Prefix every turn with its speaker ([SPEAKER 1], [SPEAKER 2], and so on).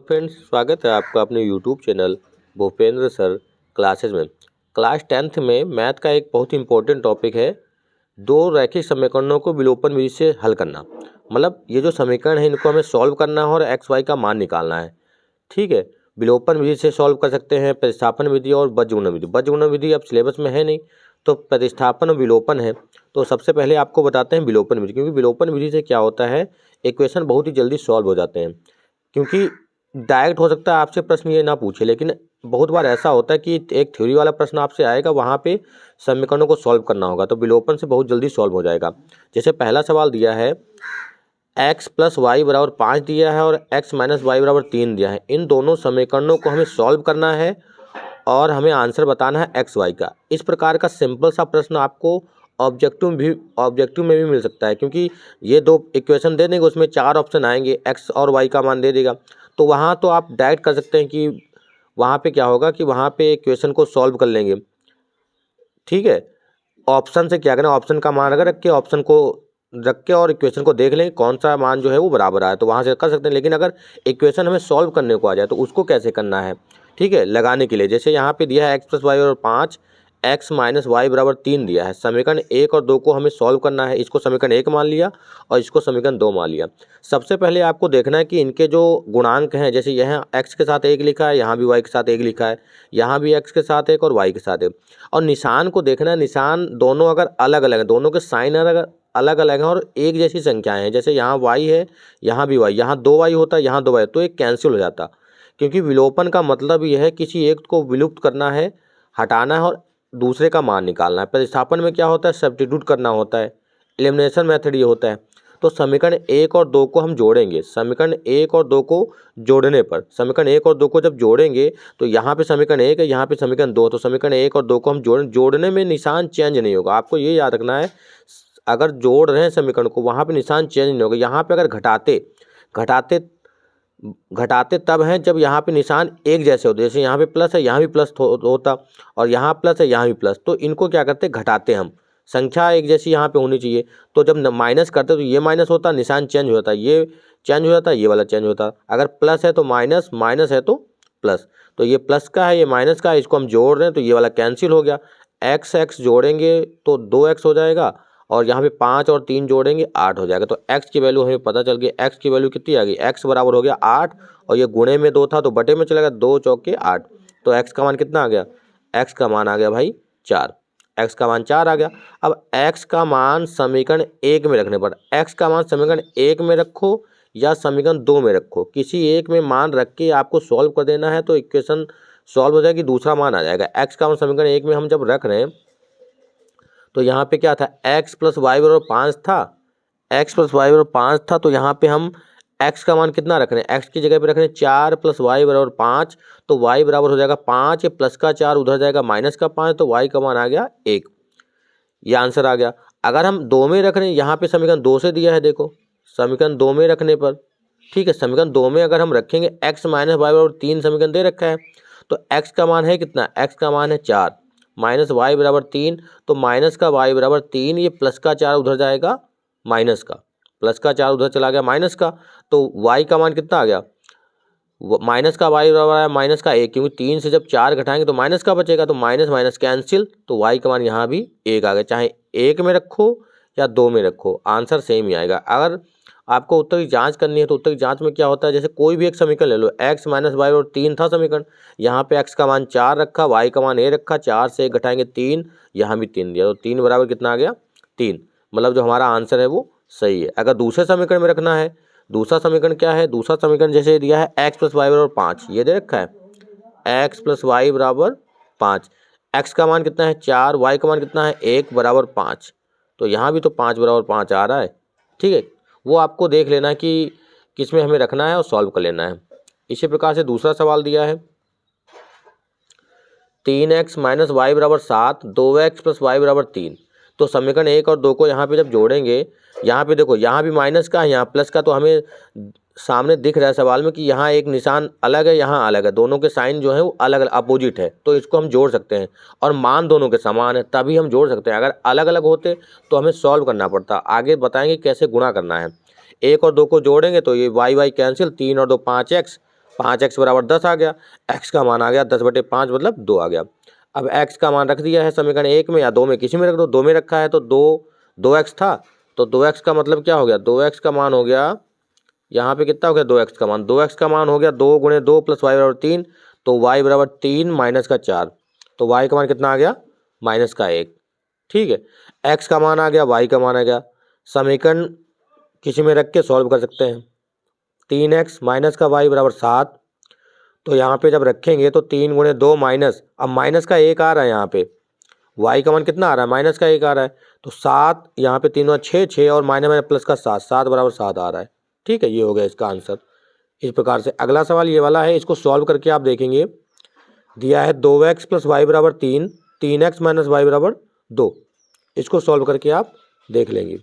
[SPEAKER 1] Friends, स्वागत है आपका अपने YouTube channel Bhupendra sir classes में। क्लास 10th में मैथ का एक बहुत इंपॉर्टेंट टॉपिक है, दो रैखिक समीकरणों को विलोपन विधि से हल करना। मतलब ये जो समीकरण है इनको हमें सॉल्व करना है और एक्स वाई का मान निकालना है। ठीक है, विलोपन विधि से सॉल्व कर सकते हैं, प्रतिस्थापन विधि और बीजगणित विधि। बीजगणित विधि अब सिलेबस में है नहीं, तो प्रतिस्थापन और विलोपन है। तो सबसे पहले आपको बताते हैं विलोपन विधि, क्योंकि विलोपन विधि से क्या होता है, इक्वेशन बहुत ही जल्दी सॉल्व हो जाते हैं। क्योंकि डायरेक्ट हो सकता है आपसे प्रश्न ये ना पूछे, लेकिन बहुत बार ऐसा होता है कि एक थ्योरी वाला प्रश्न आपसे आएगा, वहाँ पे समीकरणों को सॉल्व करना होगा, तो विलोपन से बहुत जल्दी सॉल्व हो जाएगा। जैसे पहला सवाल दिया है x + y = 5 दिया है और x - y = 3 दिया है। इन दोनों समीकरणों को हमें सॉल्व करना है और हमें आंसर बताना है एक्स वाई का। इस प्रकार का सिंपल सा प्रश्न आपको ऑब्जेक्टिव में भी मिल सकता है, क्योंकि ये दो इक्वेशन दे देंगे, उसमें 4 ऑप्शन आएंगे, एक्स और वाई का मान दे देगा। तो वहाँ तो आप डायरेक्ट कर सकते हैं कि वहाँ पे क्या होगा कि वहाँ पे इक्वेशन को सॉल्व कर लेंगे। ठीक है, ऑप्शन से क्या करना, ऑप्शन का मान अगर ऑप्शन को रख के और इक्वेशन को देख लें कौन सा मान जो है वो बराबर आए, तो वहाँ से कर सकते हैं। लेकिन अगर इक्वेशन हमें सॉल्व करने को आ जाए तो उसको कैसे करना है, ठीक है, लगाने के लिए जैसे यहाँ पे दिया है x + y = 5, x - y = 3 दिया है। समीकरण 1 और 2 को हमें सॉल्व करना है। इसको समीकरण 1 मान लिया और इसको समीकरण 2 मान लिया। सबसे पहले आपको देखना है कि इनके जो गुणांक हैं, जैसे यहाँ x के साथ 1 लिखा है, यहाँ भी y के साथ 1 लिखा है, यहाँ भी x के साथ 1 और y के साथ 1। और निशान को देखना है, निशान दोनों अगर अलग अलग है, दोनों के साइन अगर अलग अलग हैं और एक जैसी संख्याएं हैं, जैसे यहाँ y है, यहाँ भी y, यहाँ 2y होता है, यहाँ 2y, तो एक कैंसिल हो जाता। क्योंकि विलोपन का मतलब यह है किसी एक को विलुप्त करना है, हटाना है और दूसरे का मान निकालना है। प्रतिस्थापन में क्या होता है, सब्स्टिट्यूट करना होता है, एलिमिनेशन मेथड ये होता है। तो समीकरण 1 और 2 को हम जोड़ेंगे। समीकरण 1 और 2 को जोड़ने पर, समीकरण 1 और 2 को जब जोड़ेंगे तो यहाँ पे समीकरण 1 है, यहाँ पे समीकरण 2, तो समीकरण 1 और 2 को हम जोड़ने में निशान चेंज नहीं होगा। आपको ये याद रखना है, अगर जोड़ रहे हैं समीकरण को वहाँ पे निशान चेंज नहीं होगा। यहाँ पे अगर घटाते तब हैं जब यहाँ पे निशान एक जैसे होते, जैसे यहाँ पे प्लस है, यहाँ भी प्लस होता और यहाँ प्लस है, यहाँ भी प्लस, तो इनको क्या करते, घटाते हम। संख्या एक जैसी यहाँ पे होनी चाहिए। तो जब माइनस करते तो ये माइनस होता, निशान चेंज हो जाता, ये चेंज हो जाता, ये वाला चेंज होता। अगर प्लस है तो माइनस, माइनस है तो प्लस, तो ये प्लस का है, ये माइनस का है, इसको हम जोड़ रहे हैं तो ये वाला कैंसिल हो गया। x जोड़ेंगे तो 2x हो जाएगा और यहाँ पे 5 और 3 जोड़ेंगे 8 हो जाएगा। तो x की वैल्यू हमें पता चल गई, x की वैल्यू कितनी आ गई, x बराबर हो गया 8 और ये गुणे में 2 था तो बटे में चलेगा, 2 चौके 8। तो x का मान कितना आ गया, x का मान आ गया भाई 4, x का मान 4 आ गया। अब x का मान समीकरण 1 में रखने पर, x का मान समीकरण 1 में रखो या समीकरण 2 में रखो, किसी एक में मान रख के आपको सॉल्व कर देना है तो इक्वेशन सॉल्व हो जाएगी, दूसरा मान आ जाएगा। x का मान समीकरण 1 में हम जब रख रहे हैं तो यहाँ पे क्या था, x + y = 5 था, x + y = 5 था, तो यहाँ पे हम x का मान कितना रख रहे हैं, x की जगह पे रख रहे हैं 4 + y = 5, तो y बराबर हो जाएगा 5, प्लस का 4 उधर जाएगा माइनस का 5, तो y का मान आ गया 1। ये आंसर आ गया। अगर हम 2 में रख रहे हैं, यहाँ पे समीकरण 2 से दिया है, देखो समीकरण 2 में रखने पर, ठीक है, समीकरण 2 में अगर हम रखेंगे x - y = 3 समीकरण दे रखा है, तो x का मान है कितना, x का मान है 4, माइनस y = 3, तो माइनस का y = 3, ये प्लस का 4 उधर जाएगा माइनस का, प्लस का 4 उधर चला गया माइनस का, तो y का मान कितना आ गया, माइनस का y बराबर है माइनस का 1, क्योंकि 3 से जब 4 घटाएंगे तो माइनस का बचेगा, तो माइनस माइनस कैंसिल, तो y का मान यहाँ भी 1 आ गया। चाहे 1 में रखो या 2 में रखो, आंसर सेम ही आएगा। अगर आपको उत्तर की जांच करनी है तो उत्तर की जांच में क्या होता है, जैसे कोई भी एक समीकरण ले लो, x - y = 3 था समीकरण, यहाँ पे x का मान 4 रखा, y का मान 1 रखा, 4 से 1 घटाएंगे 3, यहाँ भी 3 दिया, तो 3 बराबर कितना आ गया, 3। मतलब जो हमारा आंसर है वो सही है। अगर दूसरे समीकरण में रखना है, दूसरा समीकरण क्या है, दूसरा समीकरण जैसे दिया है x + y = 5, ये दे रखा है x + y = 5, x का मान कितना है 4, y का मान कितना है 1 = 5, तो यहाँ भी तो 5 = 5 आ रहा है। ठीक है, वो आपको देख लेना है कि किस में हमें रखना है और सॉल्व कर लेना है। इसी प्रकार से दूसरा सवाल दिया है 3x - y = 7, 2x + y = 3, तो समीकरण 1 और 2 को यहाँ पे जब जोड़ेंगे, यहाँ पे देखो यहाँ भी माइनस का है, यहाँ प्लस का, तो हमें सामने दिख रहा है सवाल में कि यहाँ एक निशान अलग है, यहाँ अलग है, दोनों के साइन जो है वो अलग अलग अपोजिट है, तो इसको हम जोड़ सकते हैं और मान दोनों के समान है तभी हम जोड़ सकते हैं। अगर अलग अलग होते तो हमें सॉल्व करना पड़ता। आगे बताएंगे कैसे गुणा करना है। 1 और 2 को जोड़ेंगे तो ये y कैंसिल, 3 और 2 5x, 5x बराबर 10 आ गया, x का मान आ गया 10/5 मतलब 2 आ गया। अब x का मान रख दिया है समीकरण 1 में या 2 में, किसी में रख दो, 2 में रखा है तो 2x था, तो 2x का मतलब क्या हो गया, 2x का मान हो गया यहाँ पे कितना हो गया 2x का मान, 2x का मान हो गया 2 × 2 + y = 3, तो y = 3 - 4, तो y का मान कितना आ गया -1। ठीक है, x का मान आ गया, y का मान आ गया, समीकरण किसी में रख के सॉल्व कर सकते हैं। 3x - का y = 7, तो यहाँ पे जब रखेंगे तो 3 × 2 माइनस, अब माइनस का 1 आ रहा है यहाँ पे, y का मान कितना आ रहा है -1 आ रहा है, तो 7 यहाँ पे 3 × 6 6 और माइनस प्लस का 7 7 = 7 आ रहा है। ठीक है, ये हो गया इसका आंसर। इस प्रकार से अगला सवाल ये वाला है, इसको सॉल्व करके आप देखेंगे, दिया है 2x + y = 3, 3x - y = 2, इसको सॉल्व करके आप देख लेंगे।